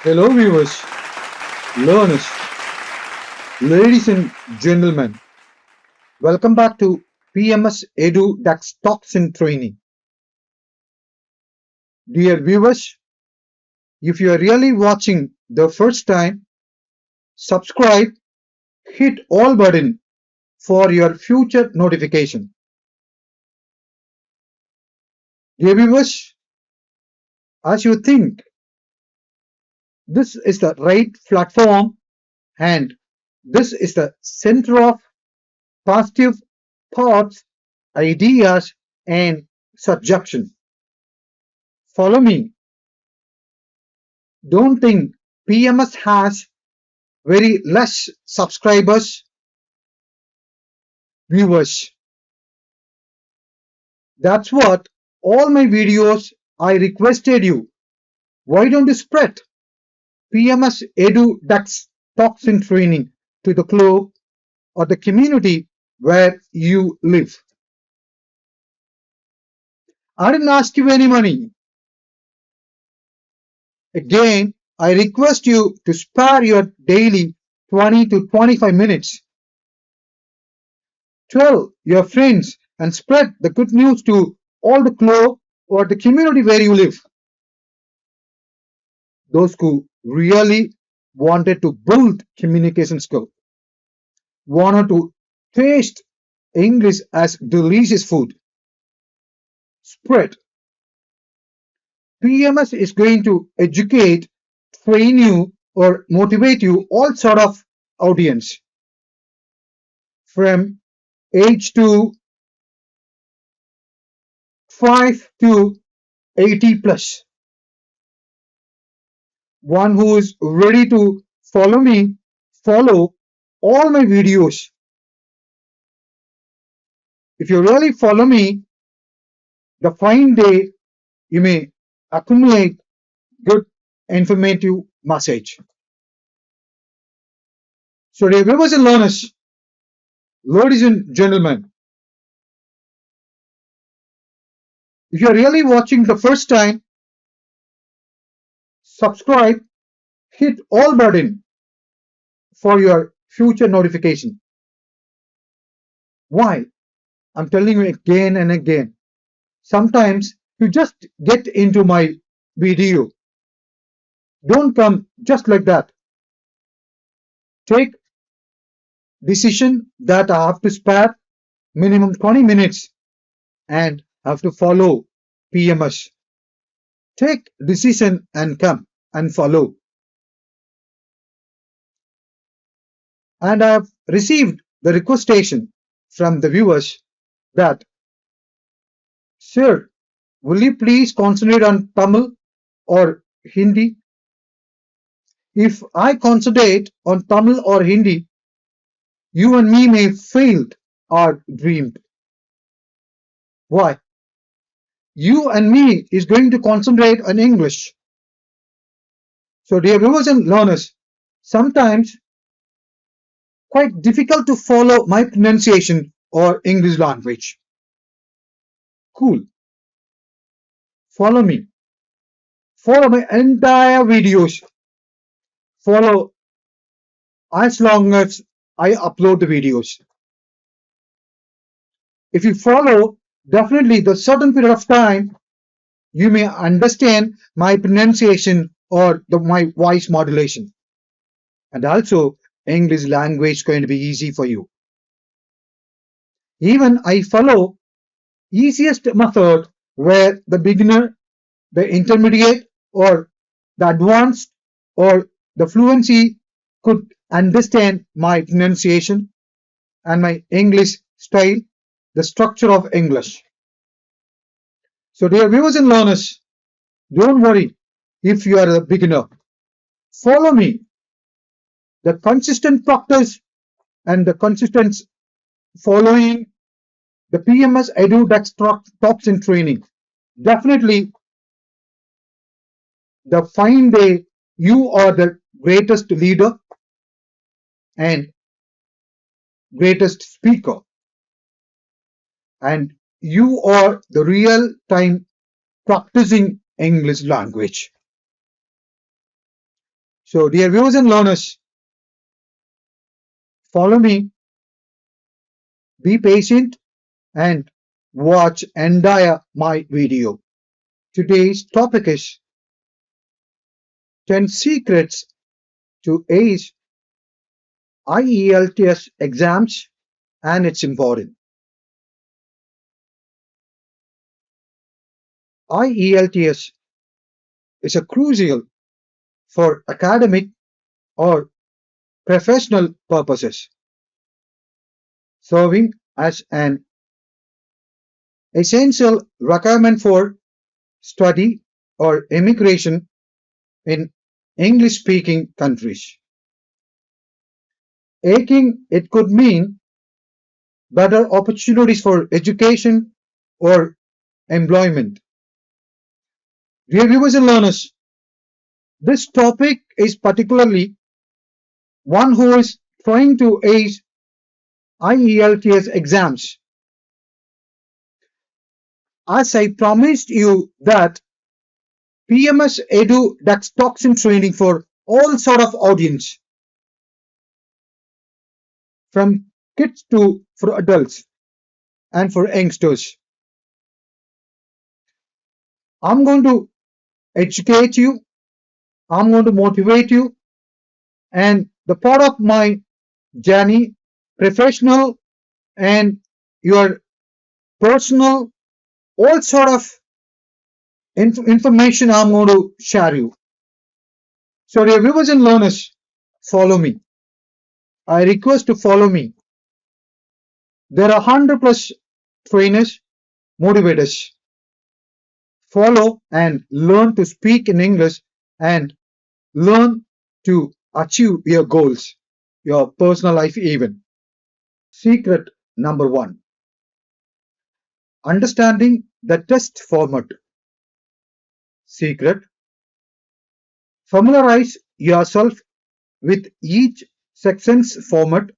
Hello, viewers, learners, ladies and gentlemen. Welcome back to PMS Edu Dex Talks in Training. Dear viewers, if you are really watching the first time, subscribe, hit all button for your future notification. Dear viewers, as you think this is the right platform and this is the center of positive thoughts, ideas, and suggestion. Follow me. Don't think PMS has very less subscribers, viewers. That's what all my videos I requested you. Why don't you spread PMS Edu Dex Talks in Training to the club or the community where you live? I didn't ask you any money. Again, I request you to spare your daily 20 to 25 minutes. Tell your friends and spread the good news to all the club or the community where you live. Those who really wanted to build communication skill, wanted to taste English as delicious food. Spread. PMS is going to educate, train you, or motivate you, all sort of audience from age to 5 to 80 plus. One who is ready to follow me, follow all my videos. If you really follow me, the fine day you may accumulate good informative message. So dear viewers and learners, ladies and gentlemen, if you're really watching the first time, subscribe, hit all button for your future notification. Why? I'm telling you again and again. Sometimes you just get into my video. Don't come just like that. Take decision that I have to spare minimum 20 minutes and have to follow PMS. Take decision and come and follow. And I have received the requestation from the viewers that, sir, will you please concentrate on Tamil or Hindi? If I concentrate on Tamil or Hindi, you and me may failed our dream. Why? You and me is going to concentrate on English. So dear viewers and learners, sometimes quite difficult to follow my pronunciation or English language. Cool. Follow me. Follow my entire videos. Follow as long as I upload the videos. If you follow, definitely the certain period of time, you may understand my pronunciation or my voice modulation. And also, English language is going to be easy for you. Even I follow easiest method where the beginner, the intermediate, or the advanced, or the fluency could understand my pronunciation and my English style, the structure of English. So dear viewers and learners, don't worry if you are a beginner. Follow me. The consistent practice and the consistent following the PMS Edu Dex talks in training. Definitely the fine day you are the greatest leader and greatest speaker, and you are the real time practicing English language. So, dear viewers and learners, follow me, be patient, and watch entire my video. Today's topic is 10 secrets to ace IELTS exams, and it's important. IELTS is a crucial for academic or professional purposes, serving as an essential requirement for study or immigration in English-speaking countries. Aching, it could mean better opportunities for education or employment. Dear viewers and learners, this topic is particularly one who is trying to ace IELTS exams. As I promised you that PMS Edu Dex toxin training for all sort of audience, from kids to for adults and for youngsters. I'm going to educate you, I'm going to motivate you, and the part of my journey, professional and your personal, all sort of information I'm going to share you. So, dear viewers and learners, follow me. I request to follow me. There are 100 plus trainers, motivators. Follow and learn to speak in English and learn to achieve your goals, your personal life even. Secret number 1. Understanding the test format. Secret. Familiarize yourself with each section's format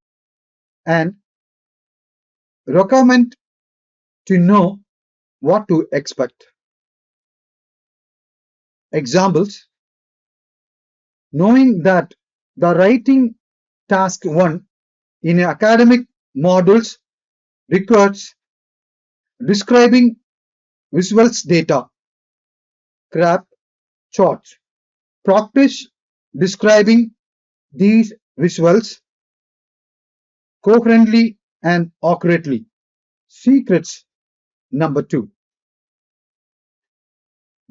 and recommend to know what to expect. Examples: knowing that the writing task 1 in academic modules requires describing visuals data, graph charts. Practice describing these visuals coherently and accurately. Secrets number 2.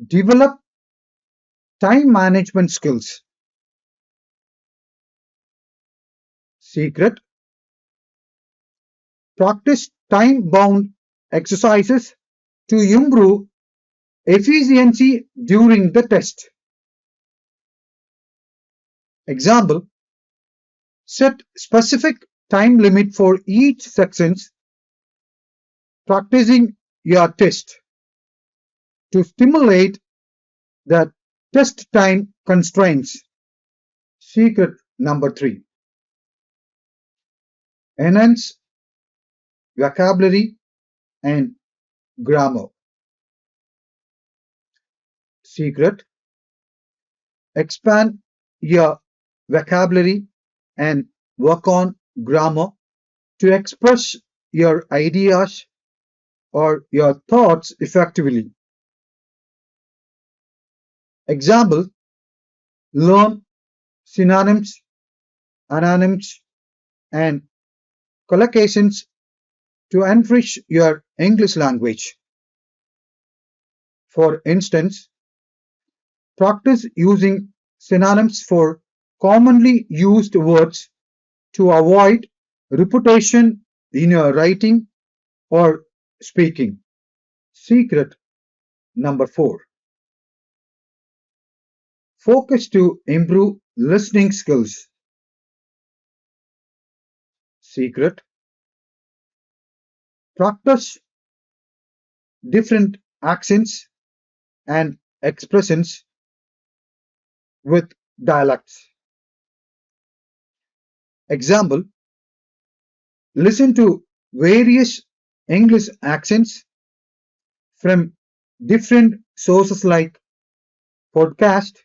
Develop time management skills. Secret. Practice time-bound exercises to improve efficiency during the test. Example: set specific time limit for each section practicing your test to stimulate the test time constraints. Secret number 3. Enhance vocabulary and grammar. Secret. Expand your vocabulary and work on grammar to express your ideas or your thoughts effectively. Example: learn synonyms, antonyms, and collocations to enrich your English language. For instance, practice using synonyms for commonly used words to avoid repetition in your writing or speaking. Secret number 4. Focus to improve listening skills. Secret. Practice different accents and expressions with dialects. Example: listen to various English accents from different sources like podcast,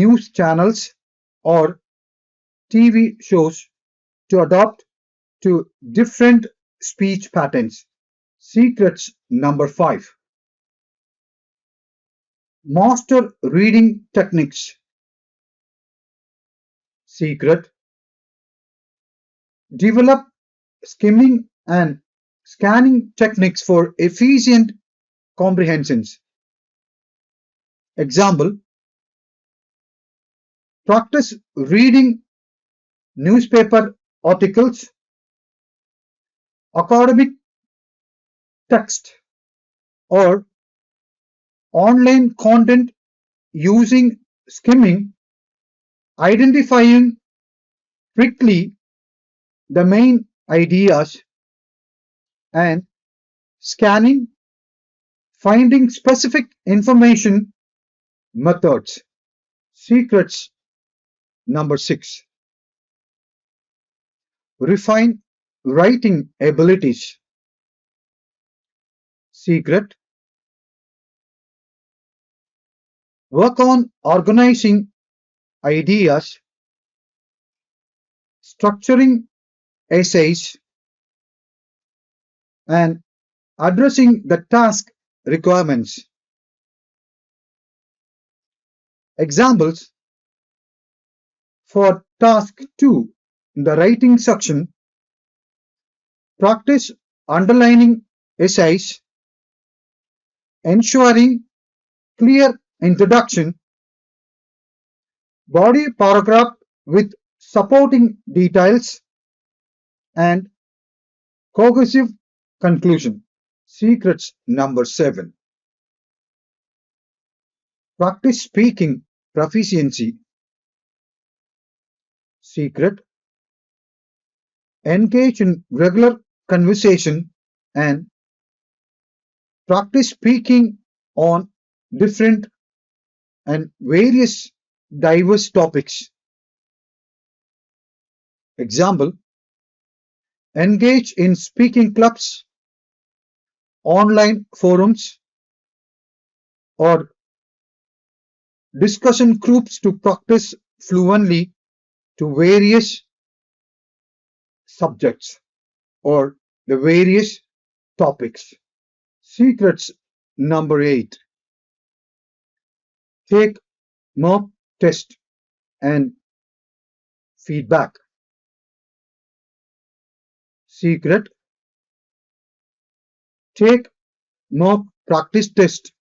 news channels or TV shows to adapt to different speech patterns. Secrets number 5. Master reading techniques. Secret. Develop skimming and scanning techniques for efficient comprehensions. Example. Practice reading newspaper articles, academic text, or online content using skimming, identifying quickly the main ideas, and scanning, finding specific information methods. Secrets number 6. Refine writing abilities. Secret. Work on organizing ideas, structuring essays, and addressing the task requirements. Examples for task 2 in the writing section: practice underlining essays, ensuring clear introduction, body paragraph with supporting details, and cohesive conclusion. Secrets number 7. Practice speaking proficiency. Secret. Engage in regular conversation and practice speaking on different and various diverse topics. Example. Engage in speaking clubs, online forums, or discussion groups to practice fluently to various subjects or the various topics. Secrets number 8. Take mock test and feedback. Secret. Take mock practice test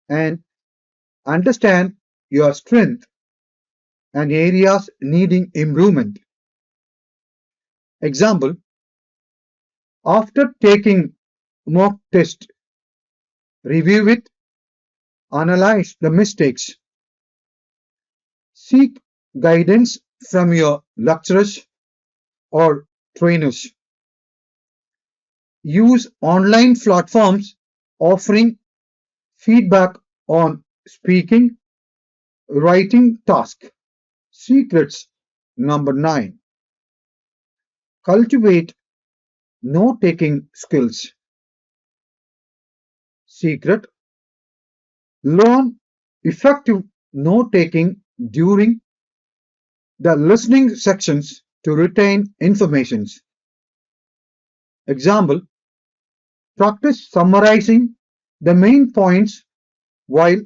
and understand your strength and areas needing improvement. Example. After taking mock test, review it, analyze the mistakes, seek guidance from your lecturers or trainers. Use online platforms offering feedback on speaking, writing task. Secrets number 9. Cultivate note-taking skills. Secret. Learn effective note-taking during the listening sections to retain information. Example. Practice summarizing the main points while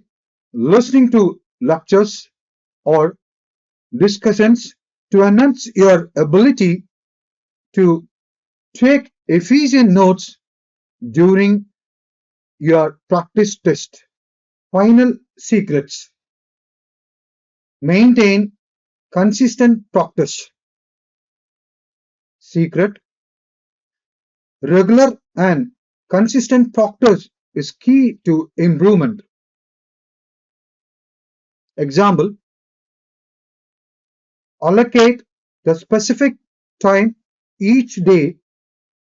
listening to lectures or discussions to enhance your ability to take efficient notes during your practice test. Final secrets. Maintain consistent practice. Secret. Regular and consistent practice is key to improvement. Example. Allocate the specific time each day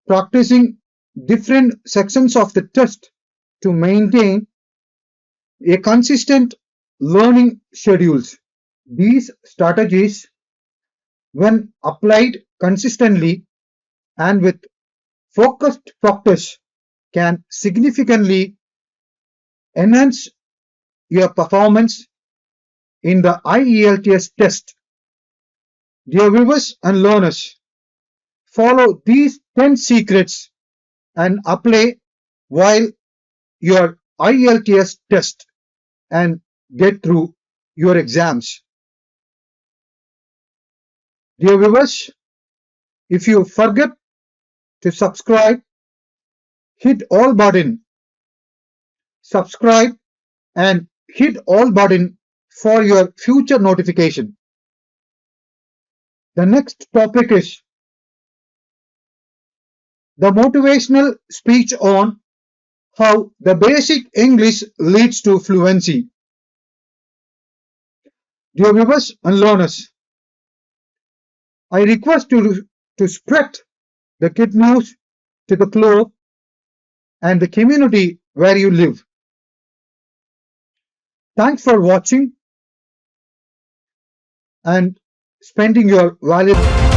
practicing different sections of the test to maintain a consistent learning schedules. These strategies, when applied consistently and with focused practice, can significantly enhance your performance in the IELTS test. Dear viewers and learners, follow these 10 secrets and apply while your IELTS test and get through your exams. Dear viewers, if you forget to subscribe, hit all button, subscribe and hit all button for your future notification. The next topic is the motivational speech on how the basic English leads to fluency. Dear viewers and learners, I request you to spread the good news to the globe and the community where you live. Thanks for watching and spending your valuable